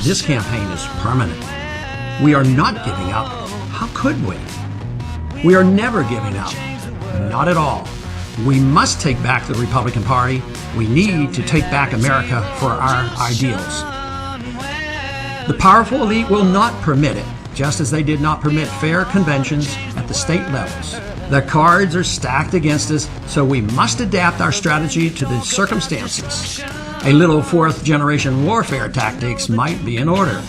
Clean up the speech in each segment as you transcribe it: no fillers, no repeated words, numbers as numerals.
This campaign is permanent. We are not giving up. How could we? We are never giving up. Not at all. We must take back the Republican Party. We need to take back America for our ideals. The powerful elite will not permit it, just as they did not permit fair conventions at the state levels. The cards are stacked against us, so we must adapt our strategy to the circumstances. A little fourth-generation warfare tactics might be in order.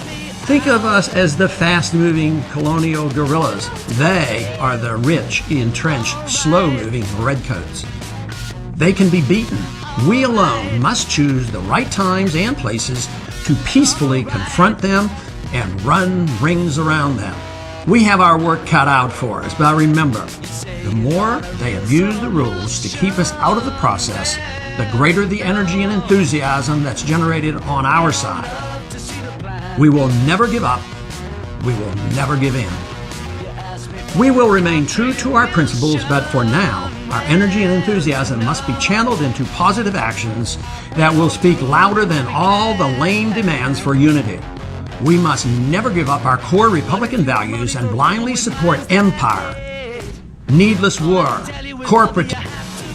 Think of us as the fast-moving colonial guerrillas. They are the rich, entrenched, slow-moving redcoats. They can be beaten. We alone must choose the right times and places to peacefully confront them and run rings around them. We have our work cut out for us, but remember, the more they abuse the rules to keep us out of the process, the greater the energy and enthusiasm that's generated on our side. We will never give up. We will never give in. We will remain true to our principles, but for now, our energy and enthusiasm must be channeled into positive actions that will speak louder than all the lame demands for unity. We must never give up our core Republican values and blindly support empire, needless war, corporate,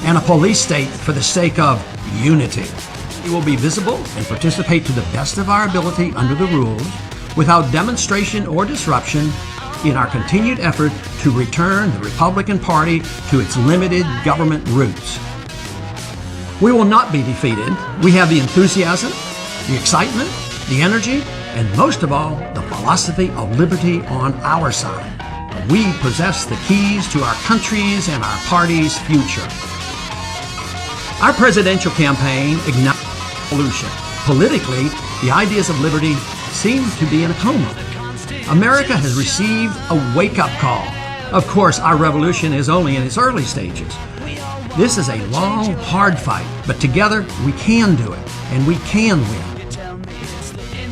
and a police state for the sake of unity. We will be visible and participate to the best of our ability under the rules, without demonstration or disruption, in our continued effort to return the Republican Party to its limited government roots. We will not be defeated. We have the enthusiasm, the excitement, the energy, and most of all, the philosophy of liberty on our side. We possess the keys to our country's and our party's future. Our presidential campaign ignites revolution. Politically, the ideas of liberty seem to be in a coma. America has received a wake-up call. Of course, our revolution is only in its early stages. This is a long, hard fight, but together we can do it, and we can win.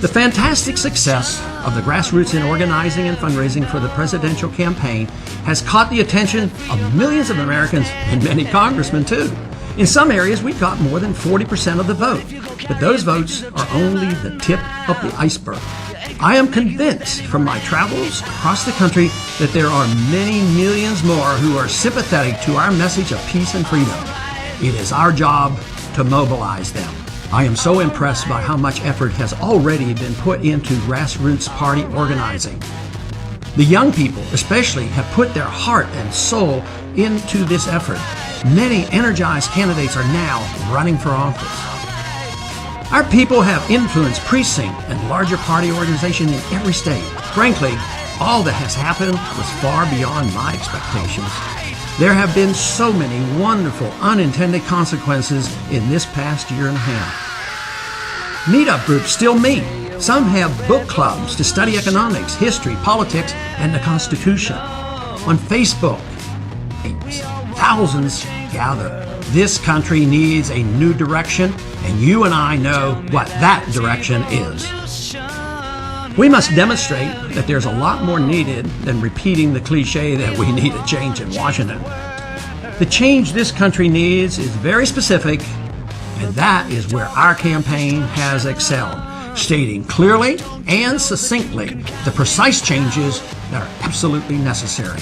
The fantastic success of the grassroots in organizing and fundraising for the presidential campaign has caught the attention of millions of Americans and many congressmen, too. In some areas, we got more than 40% of the vote, but those votes are only the tip of the iceberg. I am convinced from my travels across the country that there are many millions more who are sympathetic to our message of peace and freedom. It is our job to mobilize them. I am so impressed by how much effort has already been put into grassroots party organizing. The young people, especially, have put their heart and soul into this effort. Many energized candidates are now running for office. Our people have influenced precinct and larger party organization in every state. Frankly, all that has happened was far beyond my expectations. There have been so many wonderful unintended consequences in this past year and a half. Meetup groups still meet. Some have book clubs to study economics, history, politics, and the Constitution. On Facebook, thousands gather. This country needs a new direction, and you and I know what that direction is. We must demonstrate that there's a lot more needed than repeating the cliche that we need a change in Washington. The change this country needs is very specific, and that is where our campaign has excelled, stating clearly and succinctly the precise changes that are absolutely necessary.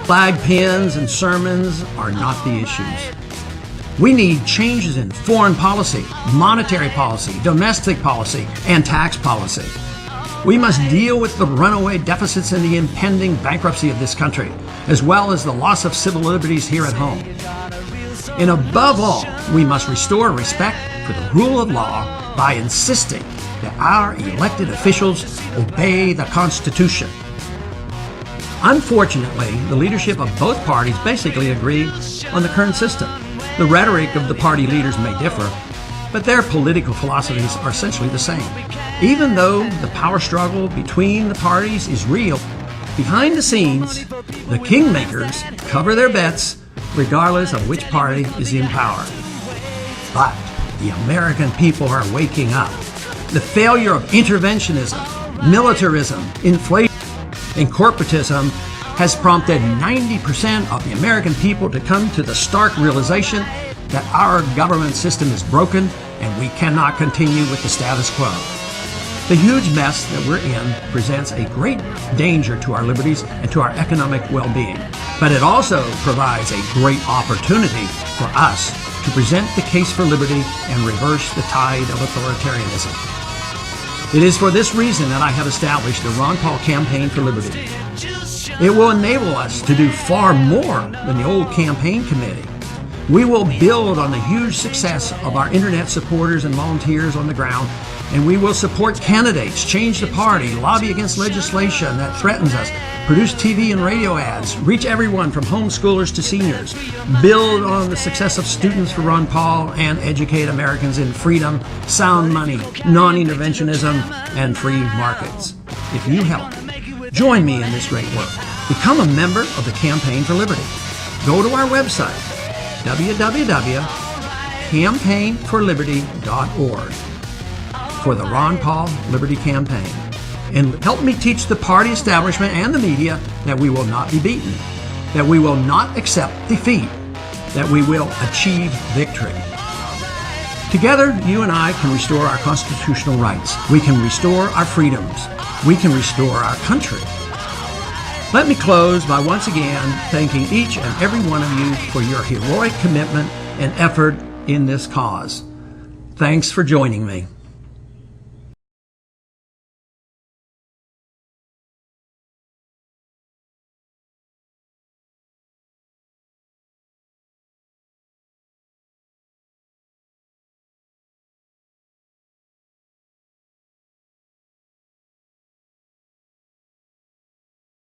Flag pins and sermons are not the issues. We need changes in foreign policy, monetary policy, domestic policy, and tax policy. We must deal with the runaway deficits and the impending bankruptcy of this country, as well as the loss of civil liberties here at home. And above all, we must restore respect for the rule of law by insisting that our elected officials obey the Constitution. Unfortunately, the leadership of both parties basically agree on the current system. The rhetoric of the party leaders may differ, but their political philosophies are essentially the same. Even though the power struggle between the parties is real, behind the scenes, the kingmakers cover their bets regardless of which party is in power. But the American people are waking up. The failure of interventionism, militarism, inflation, and corporatism has prompted 90% of the American people to come to the stark realization that our government system is broken and we cannot continue with the status quo. The huge mess that we're in presents a great danger to our liberties and to our economic well-being, but it also provides a great opportunity for us to present the case for liberty and reverse the tide of authoritarianism. It is for this reason that I have established the Ron Paul Campaign for Liberty. It will enable us to do far more than the old campaign committee. We will build on the huge success of our internet supporters and volunteers on the ground, and we will support candidates, change the party, lobby against legislation that threatens us, produce TV and radio ads, reach everyone from homeschoolers to seniors, build on the success of Students for Ron Paul, and educate Americans in freedom, sound money, non-interventionism, and free markets. If you help, join me in this great work. Become a member of the Campaign for Liberty. Go to our website, www.campaignforliberty.org, for the Ron Paul Liberty Campaign, and help me teach the party establishment and the media that we will not be beaten, that we will not accept defeat, that we will achieve victory. Together, you and I can restore our constitutional rights. We can restore our freedoms. We can restore our country. Let me close by once again thanking each and every one of you for your heroic commitment and effort in this cause. Thanks for joining me.